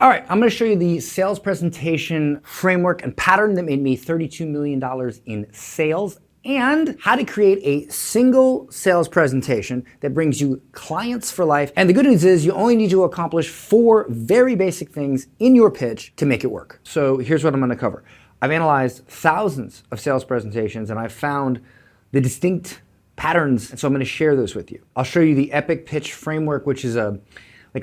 All right, I'm gonna show you the sales presentation framework and pattern that made me $32 million in sales, and how to create a single sales presentation that brings you clients for life. And the good news is you only need to accomplish 4 very basic things in your pitch to make it work. So here's what I'm gonna cover. I've analyzed thousands of sales presentations and I've found the distinct patterns, and so I'm gonna share those with you. I'll show you the epic pitch framework, which is a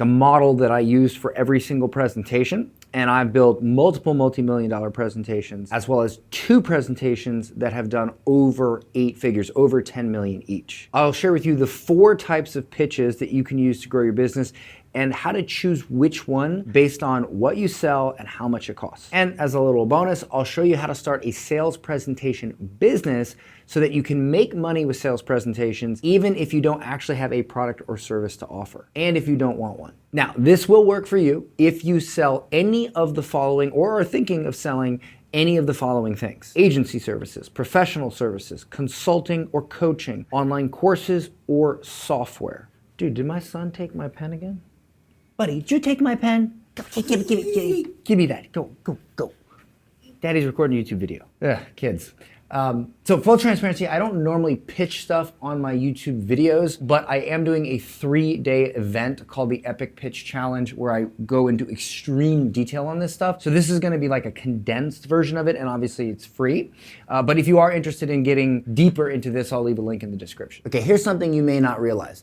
model that I use for every single presentation. And I've built multiple multi-million-dollar presentations, as well as 2 presentations that have done over 8 figures, over 10 million each. I'll share with you the 4 types of pitches that you can use to grow your business and how to choose which one based on what you sell and how much it costs. And as a little bonus, I'll show you how to start a sales presentation business so that you can make money with sales presentations even if you don't actually have a product or service to offer, and if you don't want one. Now, this will work for you if you sell any of the following or are thinking of selling any of the following things: agency services, professional services, consulting or coaching, online courses, or software. Dude, did my son take my pen again? Buddy, did you take my pen? Give me that. Go. Daddy's recording a YouTube video. Ugh, kids. So full transparency, I don't normally pitch stuff on my YouTube videos, but I am doing a 3-day event called the Epic Pitch Challenge where I go into extreme detail on this stuff. So this is gonna be like a condensed version of it, and obviously it's free. But if you are interested in getting deeper into this, I'll leave a link in the description. Okay, here's something you may not realize.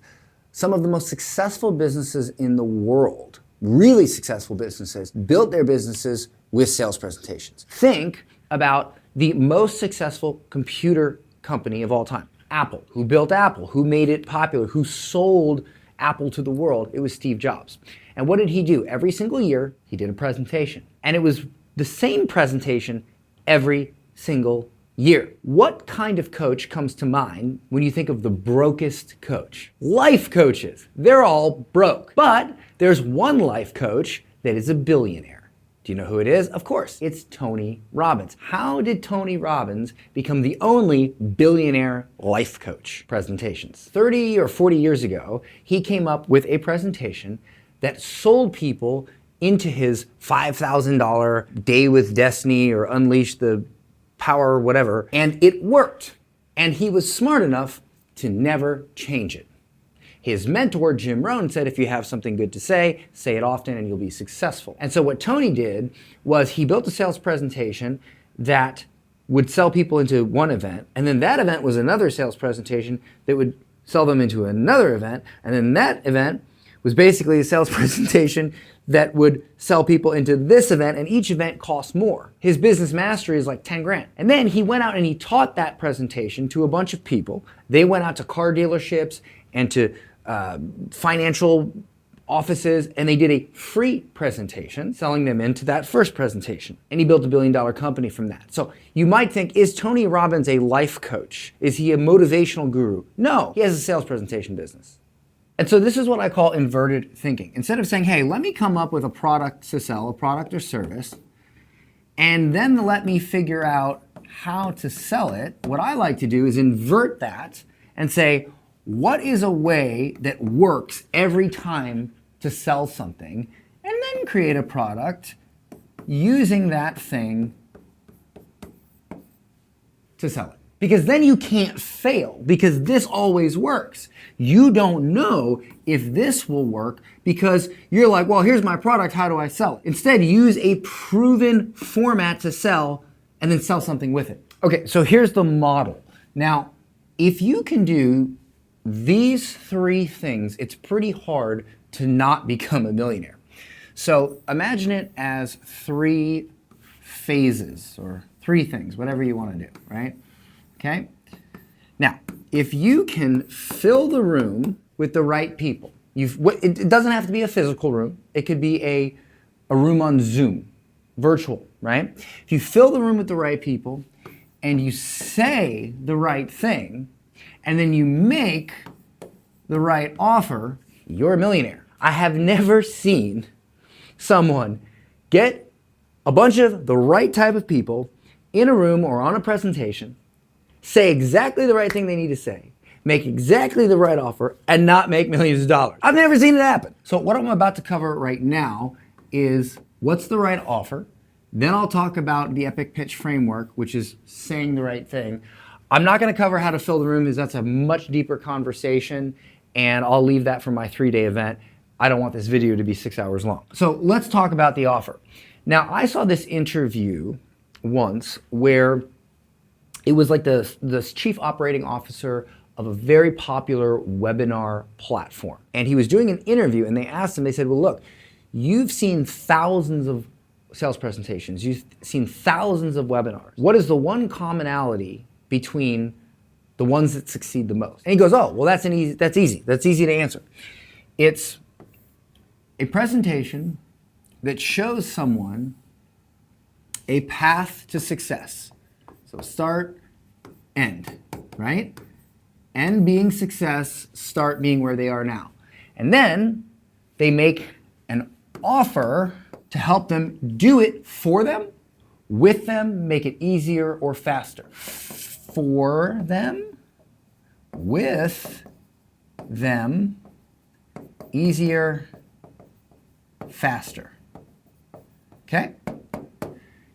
Some of the most successful businesses in the world, really successful businesses, built their businesses with sales presentations. Think about the most successful computer company of all time, Apple. Who built Apple? Who made it popular? Who sold Apple to the world? It was Steve Jobs. And what did he do? Every single year, he did a presentation. And it was the same presentation every single year. What kind of coach comes to mind when you think of the brokest coach? Life coaches. They're all broke. But there's one life coach that is a billionaire. Do you know who it is? Of course, it's Tony Robbins. How did Tony Robbins become the only billionaire life coach? Presentations. 30 or 40 years ago, he came up with a presentation that sold people into his $5,000 Day with Destiny or Unleash the Power or whatever, and it worked. And he was smart enough to never change it. His mentor, Jim Rohn, said if you have something good to say it often and you'll be successful. And so what Tony did was he built a sales presentation that would sell people into one event, and then that event was another sales presentation that would sell them into another event, and then that event was basically a sales presentation that would sell people into this event, and each event costs more. His business mastery is like 10 grand. And then he went out and he taught that presentation to a bunch of people. They went out to car dealerships and to financial offices, and they did a free presentation selling them into that first presentation. And he built $1 billion company from that. So you might think, is Tony Robbins a life coach? Is he a motivational guru? No, he has a sales presentation business. And so this is what I call inverted thinking. Instead of saying, hey, let me come up with a product to sell, a product or service, and then let me figure out how to sell it, what I like to do is invert that and say, what is a way that works every time to sell something, and then create a product using that thing to sell it. Because then you can't fail, because this always works. You don't know if this will work because you're like, well, here's my product, how do I sell it? Instead, use a proven format to sell and then sell something with it. Okay, so here's the model. Now, if you can do these 3 things, it's pretty hard to not become a millionaire. So imagine it as 3 phases or 3 things, whatever you want to do, right? Okay? Now, if you can fill the room with the right people, it doesn't have to be a physical room. It could be a room on Zoom, virtual, right? If you fill the room with the right people and you say the right thing, and then you make the right offer, you're a millionaire. I have never seen someone get a bunch of the right type of people in a room or on a presentation, say exactly the right thing they need to say, make exactly the right offer, and not make millions of dollars. I've never seen it happen. So what I'm about to cover right now is what's the right offer? Then I'll talk about the epic pitch framework, which is saying the right thing. I'm not going to cover how to fill the room because that's a much deeper conversation, and I'll leave that for my 3-day event. I don't want this video to be 6 hours long. So let's talk about the offer. Now, I saw this interview once where it was like the chief operating officer of a very popular webinar platform. And he was doing an interview, and they asked him, they said, well, look, you've seen thousands of sales presentations. You've seen thousands of webinars. What is the one commonality between the ones that succeed the most? And he goes, oh, well, that's easy. That's easy to answer. It's a presentation that shows someone a path to success. So start, end, right? End being success, start being where they are now. And then they make an offer to help them do it for them, with them, make it easier or faster. For them, with them, easier, faster. Okay?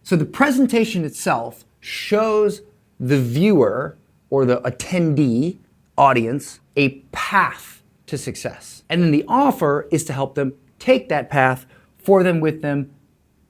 So the presentation itself shows the viewer or the attendee audience a path to success. And then the offer is to help them take that path for them, with them,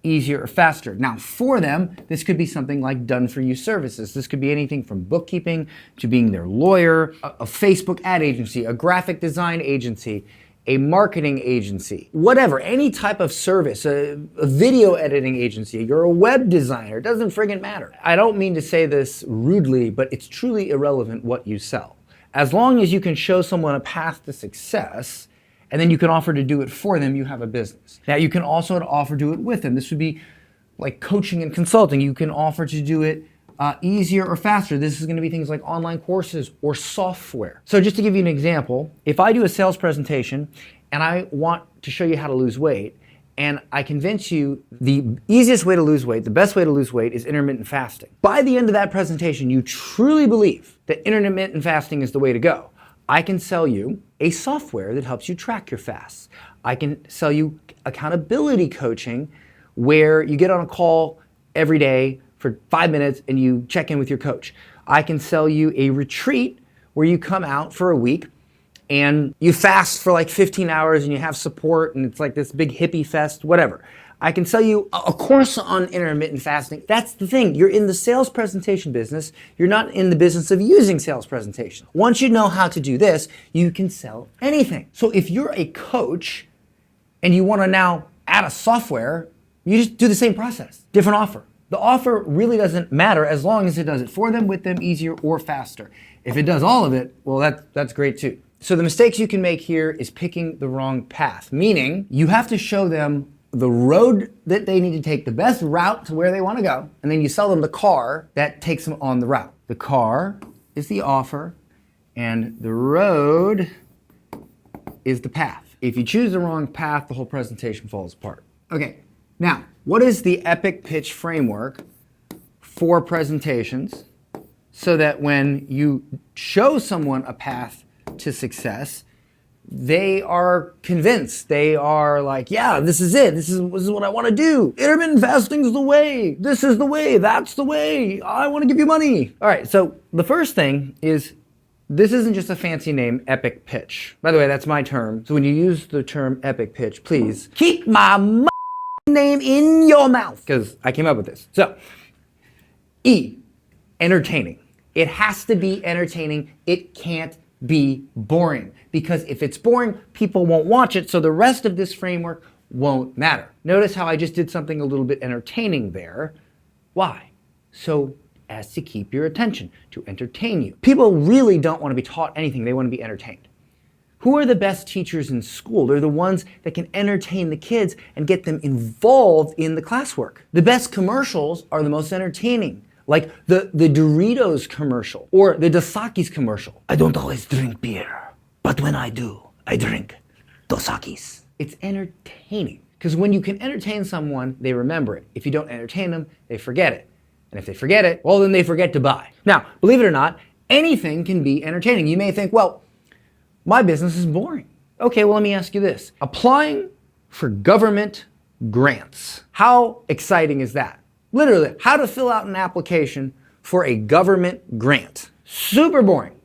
easier or faster. Now, for them, this could be something like done-for-you services. This could be anything from bookkeeping to being their lawyer, a Facebook ad agency, a graphic design agency, a marketing agency, whatever, any type of service, a video editing agency, you're a web designer, it doesn't friggin' matter. I don't mean to say this rudely, but it's truly irrelevant what you sell. As long as you can show someone a path to success, and then you can offer to do it for them, you have a business. Now, you can also offer to do it with them. This would be like coaching and consulting. You can offer to do it easier or faster. This is going to be things like online courses or software. So just to give you an example, if I do a sales presentation and I want to show you how to lose weight, and I convince you the easiest way to lose weight, the best way to lose weight is intermittent fasting. By the end of that presentation, you truly believe that intermittent fasting is the way to go. I can sell you a software that helps you track your fasts. I can sell you accountability coaching where you get on a call every day for 5 minutes and you check in with your coach. I can sell you a retreat where you come out for a week and you fast for like 15 hours and you have support and it's like this big hippie fest, whatever. I can sell you a course on intermittent fasting. That's the thing. You're in the sales presentation business. You're not in the business of using sales presentations. Once you know how to do this, you can sell anything. So if you're a coach and you want to now add a software, you just do the same process, different offer. The offer really doesn't matter as long as it does it for them, with them, easier or faster. If it does all of it, well, that's great too. So the mistakes you can make here is picking the wrong path, meaning you have to show them the road that they need to take, the best route to where they want to go, and then you sell them the car that takes them on the route. The car is the offer, and the road is the path. If you choose the wrong path, the whole presentation falls apart. Okay, now, what is the epic pitch framework for presentations so that when you show someone a path to success, they are convinced. They are like, yeah, this is it. This is what I want to do. Intermittent fasting is the way. This is the way. That's the way. I want to give you money. All right, so the first thing is, this isn't just a fancy name, epic pitch. By the way, that's my term. So when you use the term epic pitch, please keep my name in your mouth, because I came up with this. So, E, entertaining. It has to be entertaining. It can't be boring, because if it's boring, people won't watch it, so the rest of this framework won't matter. Notice how I just did something a little bit entertaining there. Why? So as to keep your attention, to entertain you. People really don't want to be taught anything, they want to be entertained. Who are the best teachers in school? They're the ones that can entertain the kids and get them involved in the classwork. The best commercials are the most entertaining. Like the Doritos commercial or the Dos Equis commercial. I don't always drink beer, but when I do, I drink Dos Equis. It's entertaining, because when you can entertain someone, they remember it. If you don't entertain them, they forget it. And if they forget it, well, then they forget to buy. Now, believe it or not, anything can be entertaining. You may think, well, my business is boring. Okay, well, let me ask you this. Applying for government grants. How exciting is that? Literally, how to fill out an application for a government grant. Super boring.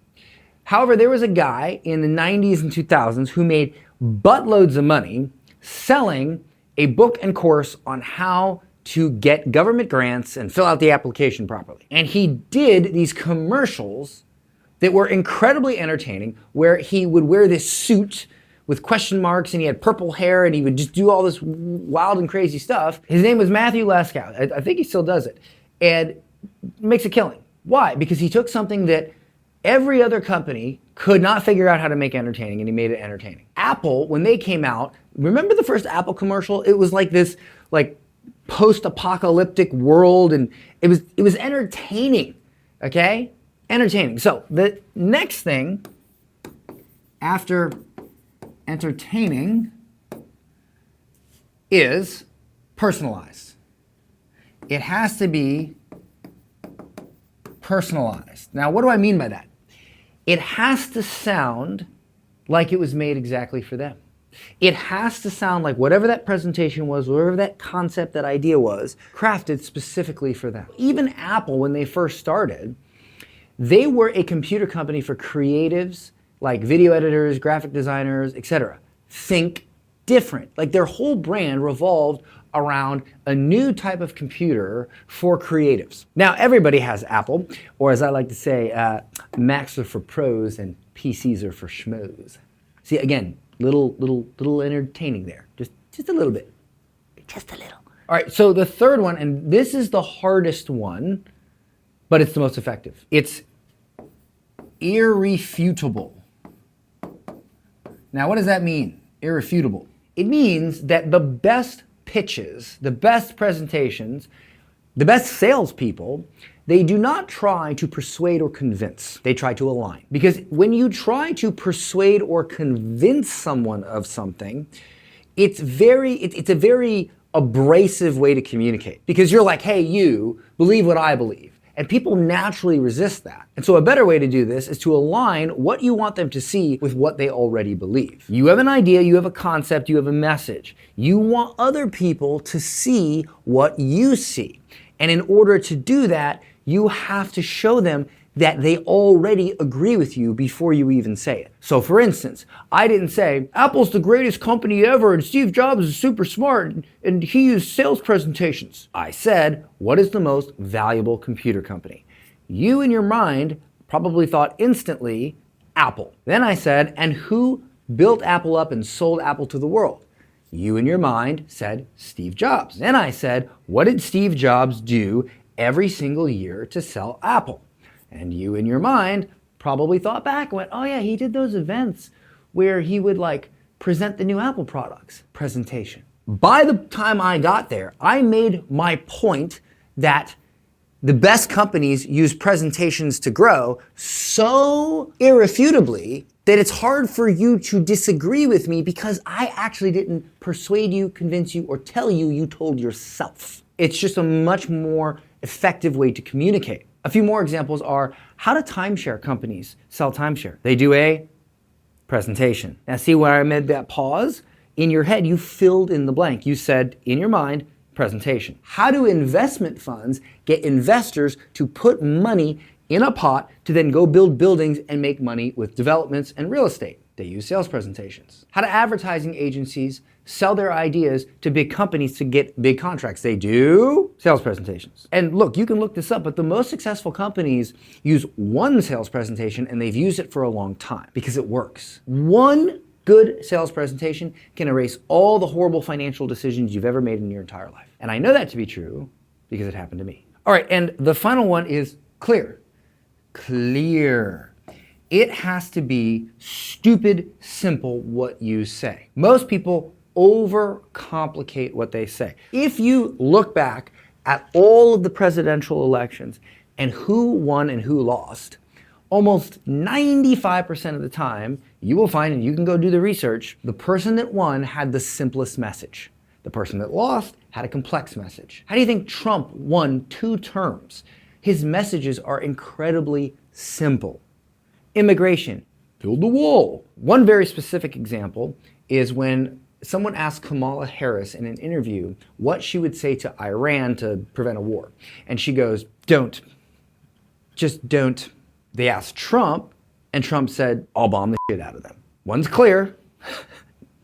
However, there was a guy in the 90s and 2000s who made buttloads of money selling a book and course on how to get government grants and fill out the application properly. And he did these commercials that were incredibly entertaining, where he would wear this suit with question marks and he had purple hair and he would just do all this wild and crazy stuff. His name was Matthew Leskow. I think he still does it. And makes a killing. Why? Because he took something that every other company could not figure out how to make entertaining, and he made it entertaining. Apple, when they came out, remember the first Apple commercial? It was like this post-apocalyptic world, and it was entertaining, okay? Entertaining. So the next thing after entertaining is personalized. It has to be personalized. Now, what do I mean by that? It has to sound like it was made exactly for them. It has to sound like whatever that presentation was, whatever that concept, that idea was, crafted specifically for them. Even Apple, when they first started, they were a computer company for creatives, like video editors, graphic designers, etc. Think different. Like their whole brand revolved around a new type of computer for creatives. Now, everybody has Apple, or as I like to say, Macs are for pros and PCs are for schmoes. See, again, little entertaining there. Just a little bit. Just a little. All right, so the third one, and this is the hardest one, but it's the most effective. It's irrefutable. Now, what does that mean? Irrefutable. It means that the best pitches, the best presentations, the best salespeople, they do not try to persuade or convince. They try to align. Because when you try to persuade or convince someone of something, it's a very abrasive way to communicate. Because you're like, hey, you believe what I believe. And people naturally resist that. And so a better way to do this is to align what you want them to see with what they already believe. You have an idea, you have a concept, you have a message. You want other people to see what you see. And in order to do that, you have to show them that they already agree with you before you even say it. So for instance, I didn't say, Apple's the greatest company ever and Steve Jobs is super smart and he used sales presentations. I said, what is the most valuable computer company? You in your mind probably thought instantly, Apple. Then I said, and who built Apple up and sold Apple to the world? You in your mind said, Steve Jobs. Then I said, what did Steve Jobs do every single year to sell Apple? And you in your mind probably thought back and went, oh yeah, he did those events where he would present the new Apple products. Presentation. By the time I got there, I made my point that the best companies use presentations to grow so irrefutably that it's hard for you to disagree with me because I actually didn't persuade you, convince you, or tell you, you told yourself. It's just a much more effective way to communicate. A few more examples are, how do timeshare companies sell timeshare? They do a presentation. Now see where I made that pause? In your head, you filled in the blank. You said, in your mind, presentation. How do investment funds get investors to put money in a pot to then go build buildings and make money with developments and real estate? They use sales presentations. How do advertising agencies sell their ideas to big companies to get big contracts? They do sales presentations. And look, you can look this up, but the most successful companies use one sales presentation and they've used it for a long time because it works. One good sales presentation can erase all the horrible financial decisions you've ever made in your entire life. And I know that to be true because it happened to me. All right, and the final one is clear. Clear. It has to be stupid simple what you say. Most people overcomplicate what they say. If you look back at all of the presidential elections and who won and who lost, almost 95% of the time, you will find, and you can go do the research, the person that won had the simplest message. The person that lost had a complex message. How do you think Trump won 2 terms? His messages are incredibly simple. Immigration, build the wall. One very specific example is when someone asked Kamala Harris in an interview what she would say to Iran to prevent a war. And she goes, don't. Just don't. They asked Trump, and Trump said, I'll bomb the shit out of them. One's clear,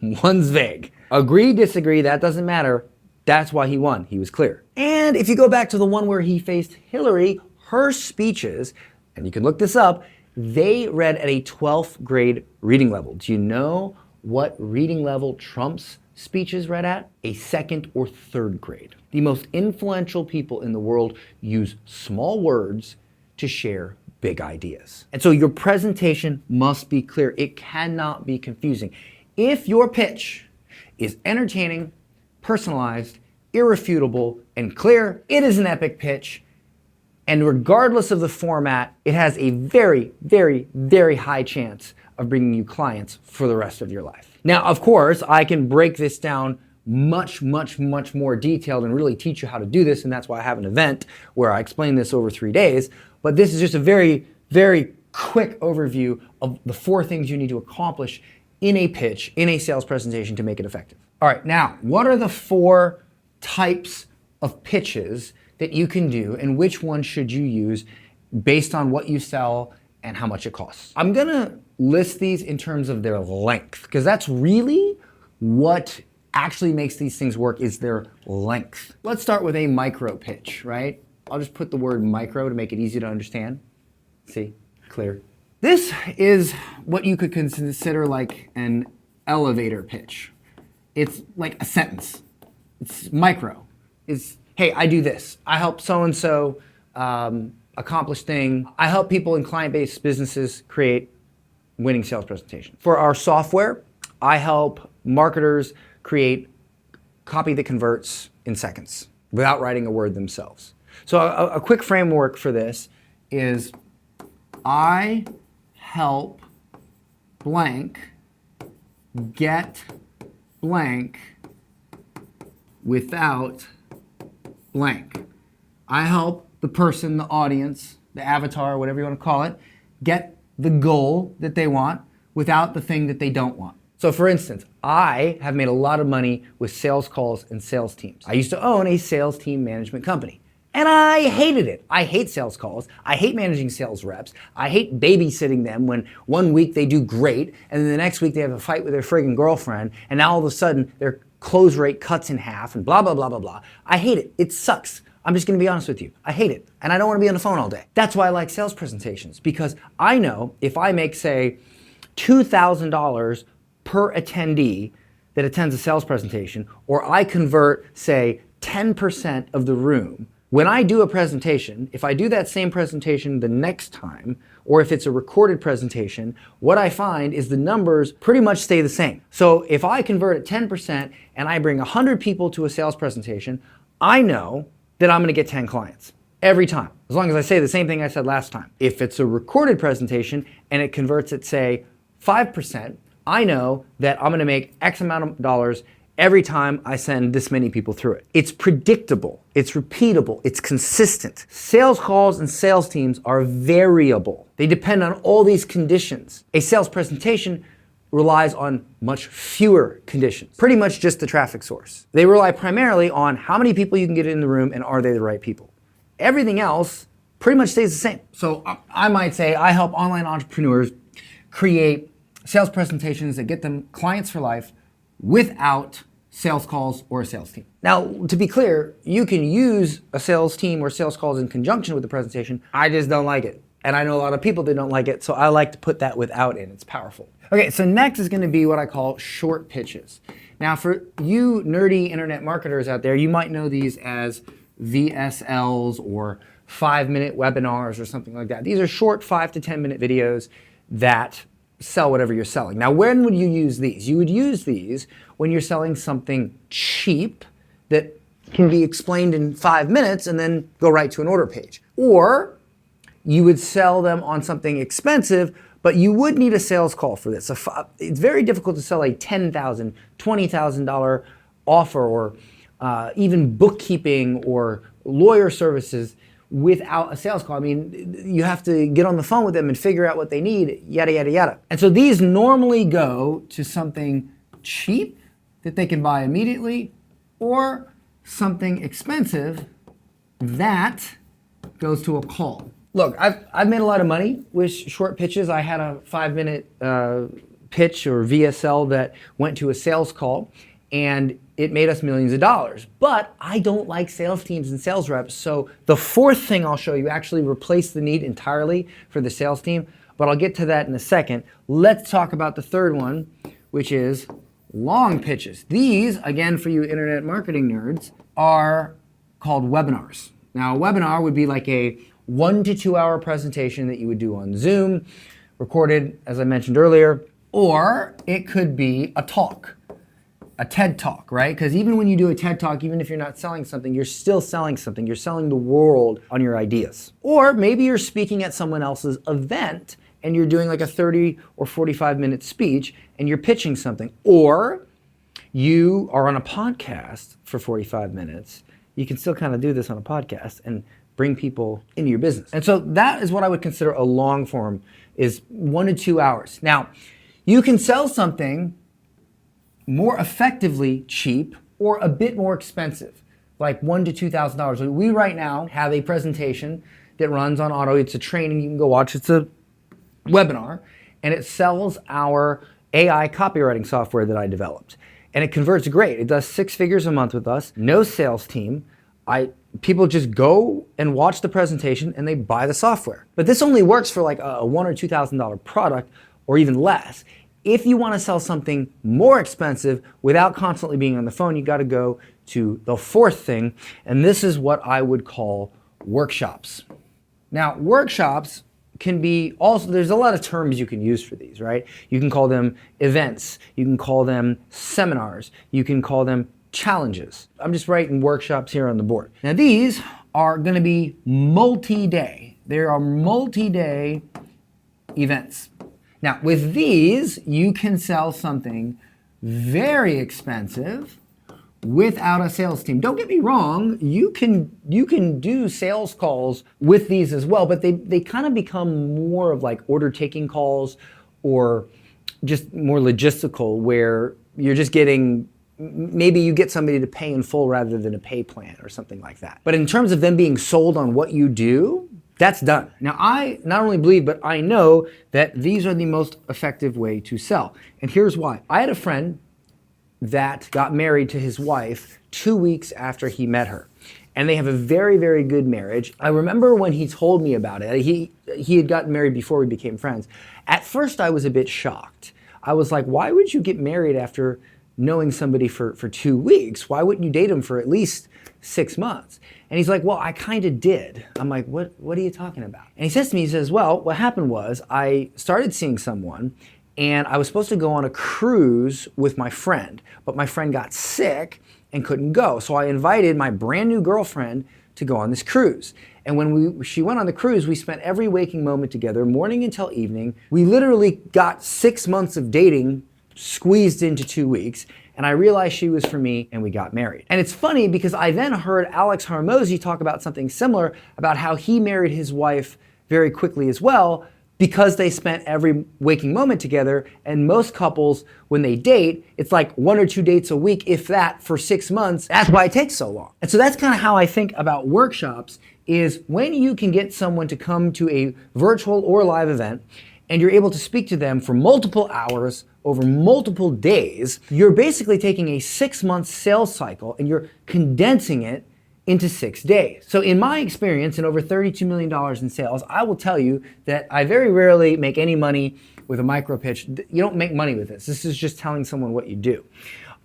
one's vague. Agree, disagree, that doesn't matter. That's why he won. He was clear. And if you go back to the one where he faced Hillary, her speeches, and you can look this up, they read at a 12th grade reading level. Do you know what reading level Trump's speeches read at? A 2nd or 3rd grade. The most influential people in the world use small words to share big ideas. And so your presentation must be clear. It cannot be confusing. If your pitch is entertaining, personalized, irrefutable, and clear, it is an epic pitch. And regardless of the format, it has a very, very, very high chance of bringing you clients for the rest of your life. Now, of course, I can break this down much, much, much more detailed and really teach you how to do this, and that's why I have an event where I explain this over 3 days. But this is just a very, very quick overview of the 4 things you need to accomplish in a pitch, in a sales presentation to make it effective. All right, now, what are the 4 types of pitches that you can do, and which one should you use based on what you sell and how much it costs? I'm gonna list these in terms of their length, because that's really what actually makes these things work, is their length. Let's start with a micro pitch, right? I'll just put the word micro to make it easy to understand. See, clear. This is what you could consider like an elevator pitch. It's like a sentence. It's micro. It's, hey, I do this. I help so-and-so accomplish thing. I help people in client-based businesses create winning sales presentations. For our software, I help marketers create copy that converts in seconds without writing a word themselves. So a quick framework for this is I help blank get blank without blank. I help the person, the audience, the avatar, whatever you want to call it, get the goal that they want without the thing that they don't want. So for instance, I have made a lot of money with sales calls and sales teams. I used to own a sales team management company, and I hated it. I hate sales calls. I hate managing sales reps. I hate babysitting them when one week they do great, and then the next week they have a fight with their friggin' girlfriend, and now all of a sudden their close rate cuts in half, and blah, blah, blah, blah, blah. I hate it. It sucks. I'm just gonna be honest with you. I hate it, and I don't wanna be on the phone all day. That's why I like sales presentations, because I know if I make, say, $2,000 per attendee that attends a sales presentation, or I convert, say, 10% of the room, when I do a presentation, if I do that same presentation the next time, or if it's a recorded presentation, what I find is the numbers pretty much stay the same. So if I convert at 10% and I bring 100 people to a sales presentation, I know that I'm gonna get 10 clients every time, as long as I say the same thing I said last time. If it's a recorded presentation and it converts at, say, 5%, I know that I'm gonna make X amount of dollars every time I send this many people through it. It's predictable, it's repeatable, it's consistent. Sales calls and sales teams are variable. They depend on all these conditions. A sales presentation relies on much fewer conditions, pretty much just the traffic source. They rely primarily on how many people you can get in the room and are they the right people. Everything else pretty much stays the same. So I might say I help online entrepreneurs create sales presentations that get them clients for life without sales calls or a sales team. Now, to be clear, you can use a sales team or sales calls in conjunction with the presentation. I just don't like it. And I know a lot of people that don't like it, so I like to put that without in. It's powerful. Okay, so next is gonna be what I call short pitches. Now, for you nerdy internet marketers out there, you might know these as VSLs or 5-minute webinars or something like that. These are short 5 to 10 minute videos that sell whatever you're selling. Now, when would you use these? You would use these when you're selling something cheap that can be explained in 5 minutes and then go right to an order page. Or you would sell them on something expensive, but you would need a sales call for this. It's very difficult to sell a $10,000, $20,000 offer or even bookkeeping or lawyer services without a sales call. I mean, you have to get on the phone with them and figure out what they need, yada, yada, yada. And so these normally go to something cheap that they can buy immediately, or something expensive that goes to a call. Look, I've made a lot of money with short pitches. I had a 5-minute pitch or VSL that went to a sales call, and it made us millions of dollars. But I don't like sales teams and sales reps, so the fourth thing I'll show you actually replaced the need entirely for the sales team, but I'll get to that in a second. Let's talk about the third one, which is long pitches. These, again, for you internet marketing nerds, are called webinars. Now, a webinar would be like a 1 to 2 hour presentation that you would do on Zoom, recorded, as I mentioned earlier, or it could be a talk, a TED Talk, right? Because even when you do a TED Talk, even if you're not selling something, you're still selling something. You're selling the world on your ideas. Or maybe you're speaking at someone else's event and you're doing like a 30 or 45-minute speech and you're pitching something. Or you are on a podcast for 45 minutes. You can still kind of do this on a podcast and bring people into your business. And so that is what I would consider a long form, is 1 to 2 hours. Now, you can sell something more effectively cheap or a bit more expensive, like $1,000 to $2,000. We right now have a presentation that runs on auto. It's a training you can go watch. It's a webinar, and it sells our AI copywriting software that I developed. And it converts great. It does 6 figures a month with us, no sales team. People just go and watch the presentation and they buy the software. But this only works for like a $1,000 or $2,000 product or even less. If you want to sell something more expensive without constantly being on the phone, you got to go to the fourth thing, and this is what I would call workshops. Now, workshops can be also, there's a lot of terms you can use for these, right? You can call them events, you can call them seminars, you can call them challenges. I'm just writing workshops here on the board. Now, these are going to be multi-day. There are multi-day events. Now, with these, you can sell something very expensive without a sales team. Don't get me wrong, you can do sales calls with these as well, but they kind of become more of like order taking calls or just more logistical, where you're just getting, maybe you get somebody to pay in full rather than a pay plan or something like that. But in terms of them being sold on what you do, that's done. Now, I not only believe, but I know that these are the most effective way to sell. And here's why. I had a friend that got married to his wife 2 weeks after he met her. And they have a very, very good marriage. I remember when he told me about it, he had gotten married before we became friends. At first, I was a bit shocked. I was like, why would you get married after knowing somebody for 2 weeks? Why wouldn't you date him for at least 6 months? And he's like, well, I kind of did. I'm like, what are you talking about? And he says to me, he says, well, what happened was I started seeing someone and I was supposed to go on a cruise with my friend, but my friend got sick and couldn't go. So I invited my brand new girlfriend to go on this cruise. And when she went on the cruise, we spent every waking moment together, morning until evening. We literally got 6 months of dating squeezed into 2 weeks, and I realized she was for me, and we got married. And it's funny because I then heard Alex Hormozi talk about something similar, about how he married his wife very quickly as well, because they spent every waking moment together. And most couples, when they date, it's like 1 or 2 dates a week, if that, for 6 months. That's why it takes so long. And so that's kind of how I think about workshops, is when you can get someone to come to a virtual or live event and you're able to speak to them for multiple hours over multiple days, you're basically taking a 6-month sales cycle and you're condensing it into 6 days. So in my experience, in over $32 million in sales, I will tell you that I very rarely make any money with a micro pitch. You don't make money with this. This is just telling someone what you do.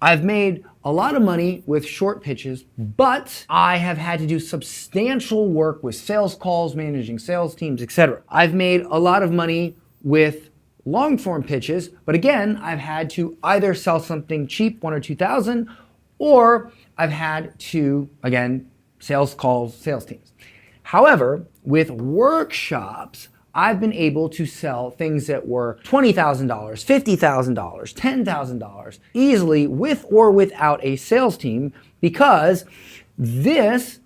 I've made a lot of money with short pitches, but I have had to do substantial work with sales calls, managing sales teams, etc. I've made a lot of money with long form pitches, but again, I've had to either sell something cheap, 1 or 2,000, or I've had to, again, sales calls, sales teams. However, with workshops, I've been able to sell things that were $20,000, $50,000, $10,000 easily with or without a sales team, because this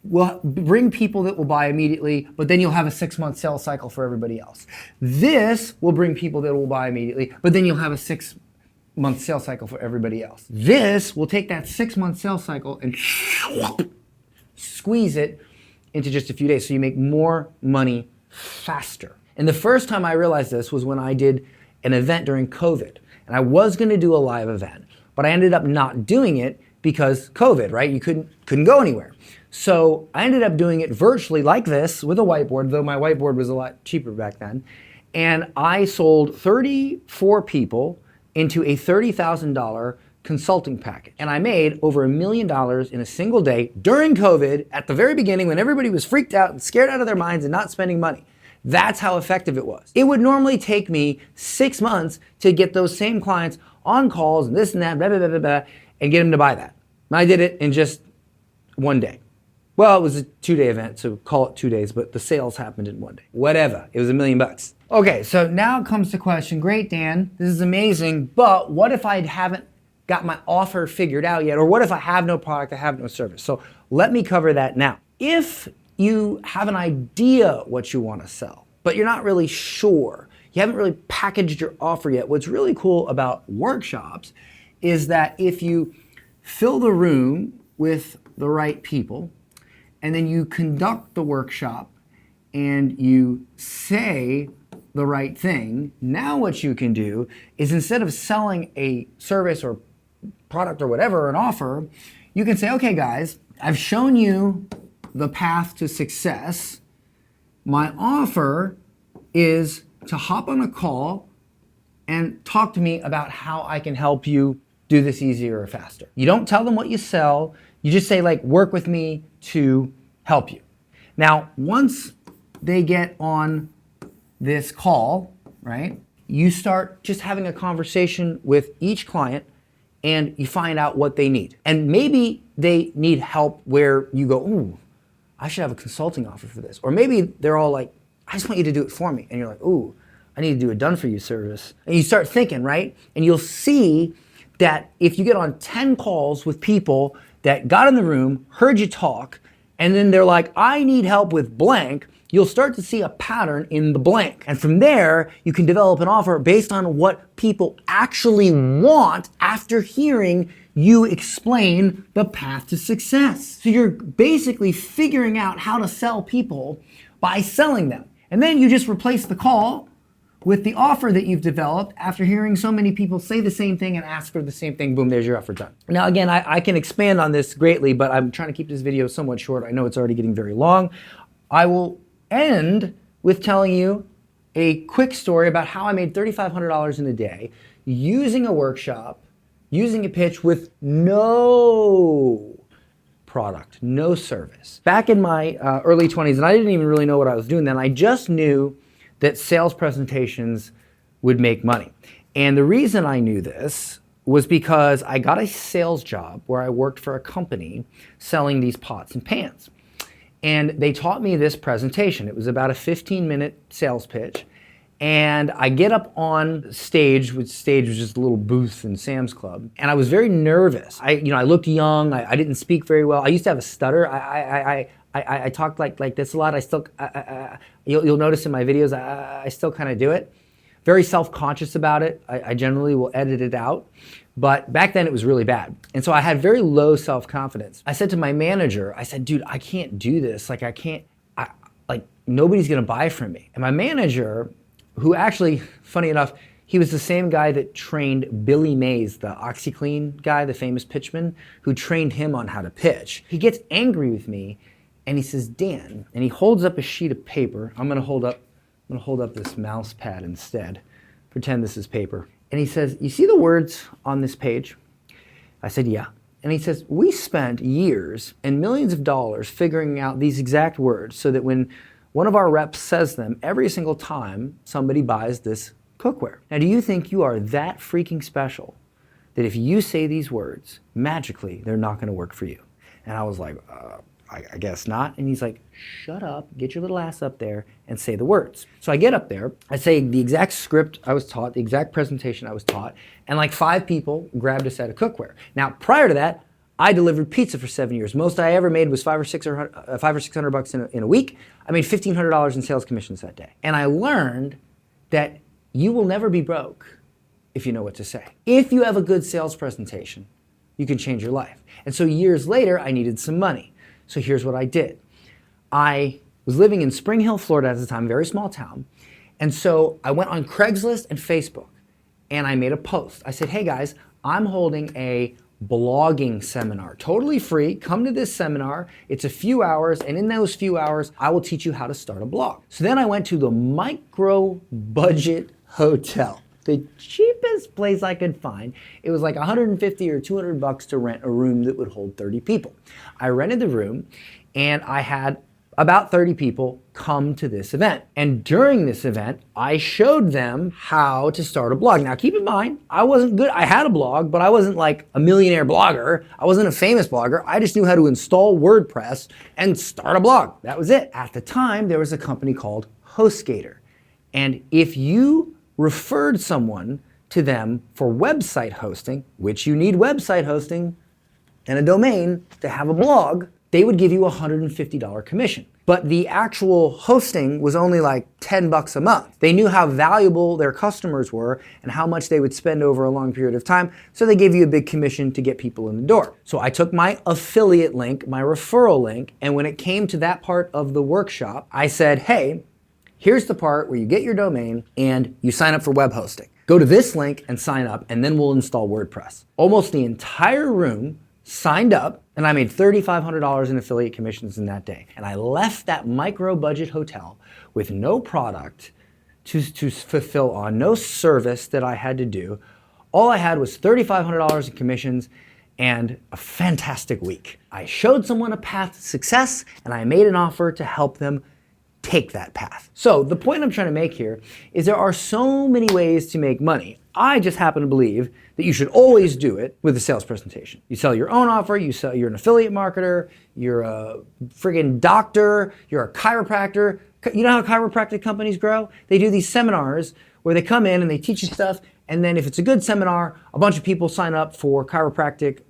will bring people that will buy immediately, but then you'll have a 6-month sales cycle for everybody else. This will bring people that will buy immediately, but then you'll have a 6 6-month sales cycle for everybody else. This will take that 6-month sales cycle and squeeze it into just a few days so you make more money faster. And the first time I realized this was when I did an event during COVID. And I was gonna do a live event, but I ended up not doing it because COVID, right? You couldn't go anywhere. So I ended up doing it virtually like this with a whiteboard, though my whiteboard was a lot cheaper back then. And I sold 34 people into a $30,000 consulting package. And I made over $1 million in a single day during COVID at the very beginning when everybody was freaked out and scared out of their minds and not spending money. That's how effective it was. It would normally take me 6 months to get those same clients on calls and this and that, blah, blah, blah, blah, blah, and get them to buy that. And I did it in just one day. Well, it was a 2-day event, so call it 2 days, but the sales happened in one day. Whatever, it was $1 million. Okay, so now comes the question, great, Dan, this is amazing, but what if I haven't got my offer figured out yet? Or what if I have no product, I have no service? So let me cover that now. If you have an idea what you want to sell, but you're not really sure, you haven't really packaged your offer yet, what's really cool about workshops is that if you fill the room with the right people, and then you conduct the workshop and you say the right thing, now what you can do is instead of selling a service or product or whatever, an offer, you can say, okay guys, I've shown you the path to success. My offer is to hop on a call and talk to me about how I can help you do this easier or faster. You don't tell them what you sell, you just say like, work with me to help you. Now, once they get on this call, right, you start just having a conversation with each client and you find out what they need. And maybe they need help where you go, ooh, I should have a consulting offer for this. Or maybe they're all like, I just want you to do it for me. And you're like, ooh, I need to do a done for you service. And you start thinking, right? And you'll see that if you get on 10 calls with people that got in the room, heard you talk, and then they're like, I need help with blank, you'll start to see a pattern in the blank. And from there, you can develop an offer based on what people actually want after hearing you explain the path to success. So you're basically figuring out how to sell people by selling them. And then you just replace the call with the offer that you've developed after hearing so many people say the same thing and ask for the same thing. Boom, there's your offer done. Now again, I can expand on this greatly, but I'm trying to keep this video somewhat short. I know it's already getting very long. I will end with telling you a quick story about how I made $3,500 in a day using a workshop, using a pitch with no product, no service. Back in my early 20s, and I didn't even really know what I was doing then, I just knew that sales presentations would make money. And the reason I knew this was because I got a sales job where I worked for a company selling these pots and pans. And they taught me this presentation. It was about a 15-minute sales pitch. And I get up on stage, which stage was just a little booth in Sam's Club. And I was very nervous. I looked young. I didn't speak very well. I used to have a stutter. I talked like this a lot. I still, you'll notice in my videos, I still kind of do it. Very self-conscious about it. I generally will edit it out. But back then it was really bad. And so I had very low self-confidence. I said to my manager, I said, dude, I can't do this. Like nobody's gonna buy from me. And my manager, who actually, funny enough, he was the same guy that trained Billy Mays, the OxyClean guy, the famous pitchman, who trained him on how to pitch. He gets angry with me and he says, Dan, and he holds up a sheet of paper. I'm gonna hold up this mouse pad instead. Pretend this is paper. And he says, you see the words on this page? I said, yeah. And he says, we spent years and millions of dollars figuring out these exact words so that when one of our reps says them, every single time somebody buys this cookware. Now, do you think you are that freaking special that if you say these words, magically, they're not gonna work for you? And I was like, I guess not. And he's like, shut up, get your little ass up there and say the words. So I get up there, I say the exact script I was taught, the exact presentation I was taught, and like 5 people grabbed a set of cookware. Now, prior to that, I delivered pizza for 7 years. Most I ever made was $500 or $600 in a week. I made $1,500 in sales commissions that day. And I learned that you will never be broke if you know what to say. If you have a good sales presentation, you can change your life. And so years later, I needed some money. So here's what I did. I was living in Spring Hill, Florida at the time, very small town. And so I went on Craigslist and Facebook and I made a post. I said, hey guys, I'm holding a blogging seminar, totally free. Come to this seminar. It's a few hours, and in those few hours, I will teach you how to start a blog. So then I went to the micro budget hotel, the cheapest place I could find. It was like 150 or 200 bucks to rent a room that would hold 30 people. I rented the room and I had about 30 people come to this event. And during this event, I showed them how to start a blog. Now keep in mind, I wasn't good. I had a blog, but I wasn't like a millionaire blogger. I wasn't a famous blogger. I just knew how to install WordPress and start a blog. That was it. At the time, there was a company called HostGator. And if you referred someone to them for website hosting, which you need website hosting and a domain to have a blog, they would give you a $150 commission. But the actual hosting was only like 10 bucks a month. They knew how valuable their customers were and how much they would spend over a long period of time, so they gave you a big commission to get people in the door. So I took my affiliate link, my referral link, and when it came to that part of the workshop, I said, hey, here's the part where you get your domain and you sign up for web hosting. Go to this link and sign up, and then we'll install WordPress. Almost the entire room signed up, and I made $3,500 in affiliate commissions in that day. And I left that micro budget hotel with no product to fulfill on, no service that I had to do. All I had was $3,500 in commissions and a fantastic week. I showed someone a path to success, and I made an offer to help them take that path. So the point I'm trying to make here is there are so many ways to make money. I just happen to believe that you should always do it with a sales presentation. You sell your own offer, you're an affiliate marketer, you're a friggin' doctor, you're a chiropractor. You know how chiropractic companies grow? They do these seminars where they come in and they teach you stuff, and then if it's a good seminar, a bunch of people sign up for chiropractic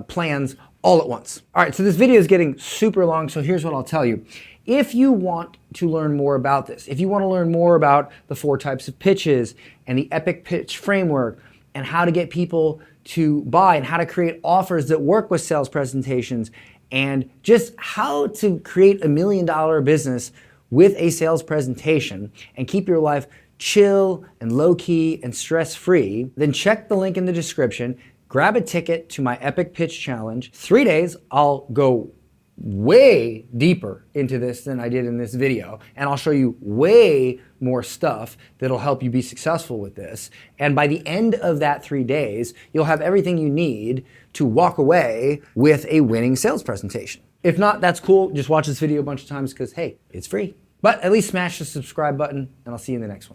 plans all at once. All right, so this video is getting super long, so here's what I'll tell you. If you want to learn more about this, if you want to learn more about the 4 types of pitches and the epic pitch framework and how to get people to buy and how to create offers that work with sales presentations and just how to create $1 million business with a sales presentation and keep your life chill and low-key and stress-free, then check the link in the description, grab a ticket to my Epic Pitch Challenge. 3 days, I'll go way deeper into this than I did in this video, and I'll show you way more stuff that'll help you be successful with this. And by the end of that 3 days, you'll have everything you need to walk away with a winning sales presentation. If not, that's cool. Just watch this video a bunch of times because, hey, it's free. But at least smash the subscribe button, and I'll see you in the next one.